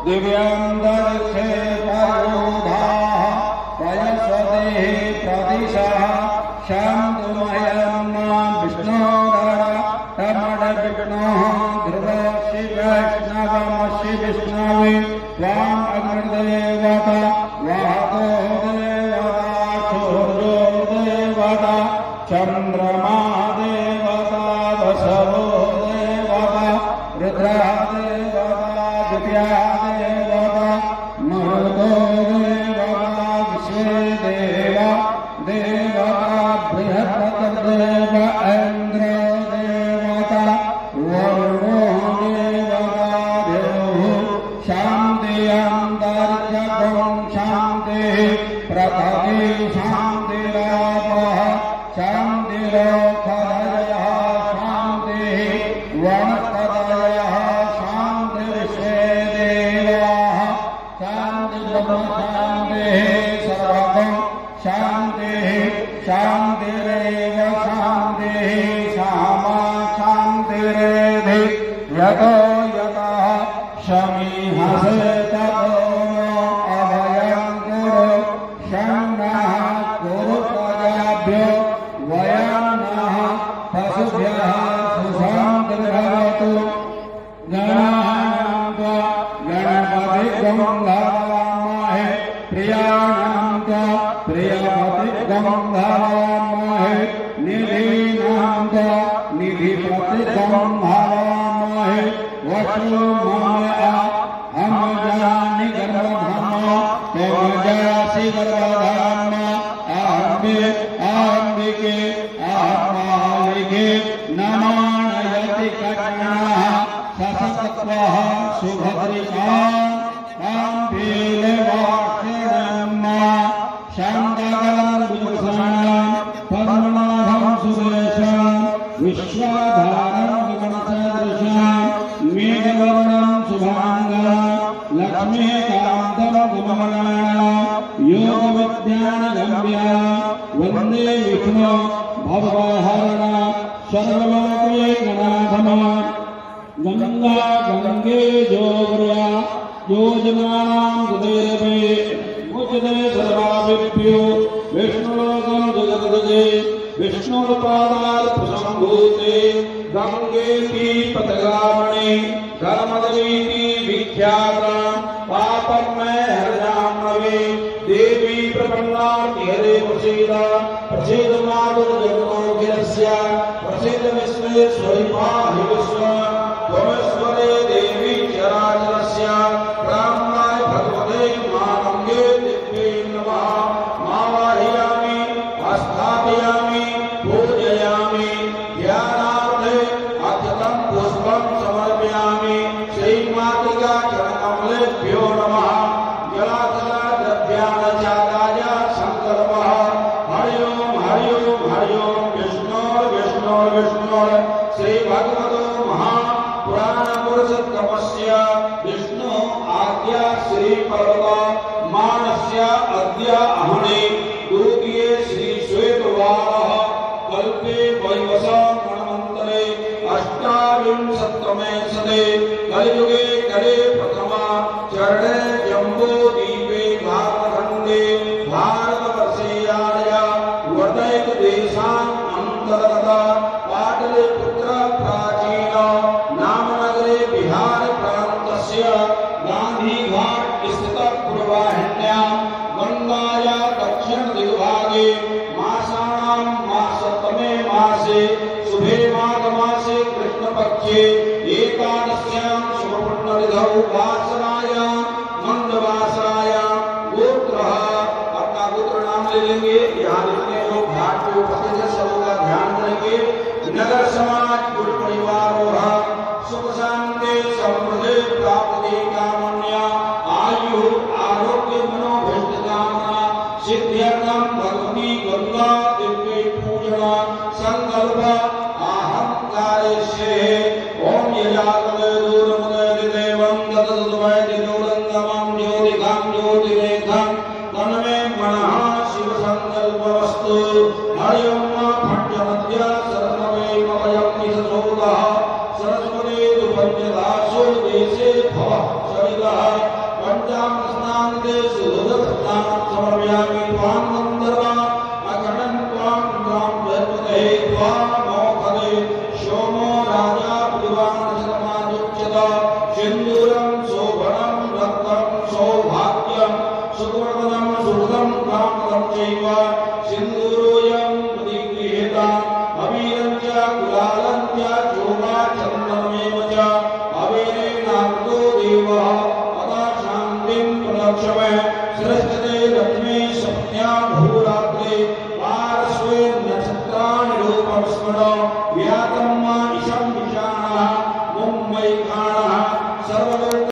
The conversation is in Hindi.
दिव्यांदर्शे पयोधाः पयस्वते प्रदिशः शान्तुमयं विष्णोरमणविष्णोः ध्रुवश्री वैष्णवमश्री विष्णवे त्वाम् अग्निदेवता वातो देवता सूर्यो देवता चन्द्रमा देवता वसवो देवता रुद्रा देवता दिव्या देवता मरुतो देवता विश्वे देवा देवता बृहस्पतिर्देव इंद्र देवता वरुणो देवता देवः शान्तिरन्तरिक्षं शान्तिः पृथिवी शान्तिरापः शान्तिरोषधयः शान्तिः वनस्पतयः शान्तिर्विश्वे देवाः शान्तिर्ब्रह्मशान्तिः सर्वगं शान्तिः शान्तिरेव शान्तिः श्यामा शान्तिरेधि यतो यतः शमीहसे ततो अभयं कुरु शम्नः कुरु प्रजाभ्यो वयं नः पशुभ्यः सुशान्तिर्भवतु गणानां त्वा गणपतिं भवामहे प्रियाणां त्वा प्रियपतिं भवामहे निधीनां त्वा निधिपतिं भवामहे वसु ममया हम जानि गर्भधाम त्वं जासि गर्भधाम आम्बिके आत्मालिके नमानयति कन्याः ससत्त्वः सुभद्रिका काम्भीलवाक्षिणम्मा शान्ताकरं पद्मनाभं सुरेशं विश्वाधारं गगनसदृशं मेघवर्णं शुभाङ्गं लक्ष्मीकान्तं गुणमणां योगविज्ञानगम्यं वन्दे विष्णु भवहरणं सर्वलोकैकनाथं गंगा गंगे जोग्रया योजनानां हृदये मुचते सर्वाभिभ्यो विष्णुलोकं जगद्गजे विष्णुपादार्पसम्भूते गंगेति पतगामणि धर्मदेवीति विख्याता पापमय हरजाह्नवे देवी प्रपन्नार्ति हरे प्रसीद मातुर्जगन्मोक्षस्य प्रसीद विश्वेश्वरि पाहि विश्वं त्वमेश्वरे देवी चराचरस्य ब्रह्माय भगवते मानंगे दिव्ये नमः मावाहयामि स्थापयामि पूजयामि ध्यानार्थे अत्यन्तं पुष्पं समर्पयामि श्रीमातृका चरणकमलेभ्यो नमः जलाद्रव्यानचाराय संकल्पः हरि ओम विष्णु विष्णु विष्णु श्री भगवतो महापुराण पुरुषोत्तमस्य विष्णु आद्य श्री पर्वत मानस्य अद्य अहणे दुर्गे श्री श्वेतवारः कल्पे वैवस्वत मन्वन्तरे अष्टाविंशततमे शते कलियुगे करे प्रथमा चरणे जम्बूद्वीपे भारतखण्डे भारतवर्षीयाय वर्तैक देशान् अन्तर्गत पाटलिपुत्र प्राचीन नामनगरे बिहार प्रान्तस्य गान्धीघाट स्थित पूर्ववाहिन्यां गङ्गाया दक्षिणदिग्भागे मासानां मासतमे मासे शुभे माघमासे कृष्णपक्षे एकादश्यां शुभपुण्यतिथौ वासरायां मंदवासरायां गोत्रः अपना गोत्र नाम ले लेंगे। यहाँ जितने लोग घाट पे उपस्थित हैं सबों का ध्यान करेंगे। नगर समाज गुरु परिवार सुख शांति समृद्धि प्राप्ति कामन्या आयु आरोग्य मनोभीष्ट कामना सिद्ध्यर्थम भगवती गंगा दिव्य पूजना संकल्प अहंकारेशे ओम यजातवे दूरमुदे देवं ततद्वै दिनोरंगमं ज्योतिकां ज्योतिरेखं तन्मे मनः शिव संकल्पवस्तु हरि ओम फट्टमद्या सर्वमे मवयं निसोदः सरस्वती पंचदासो देशे भव सरितः पंचामृतस्नान्ते सुदुर्दस्नानं समर्पयामि त्वां गन्धर्वा अखण्डं त्वां त्वां जयपते त्वां मोखदे सोमो राजा पुराणशतमादुच्यत सिन्दूरं शोभनं रक्तं सौभाग्यं सुवर्णं सुहृदं कामदं चैव सिन्दूरोऽयं प्रतिगृह्यता अबीरं च गुलालं च चोमा चन्दनमेव च अबीरेणार्तो देवः अदा शान्तिं प्रलक्ष्मे सरस्वते लक्ष्मी सप्त्या भूरात्रे पार्श्वे नक्षत्राणि रूपं स्मर व्यातं मा इशं विषाणः मुम्बैखाणः सर्वलोक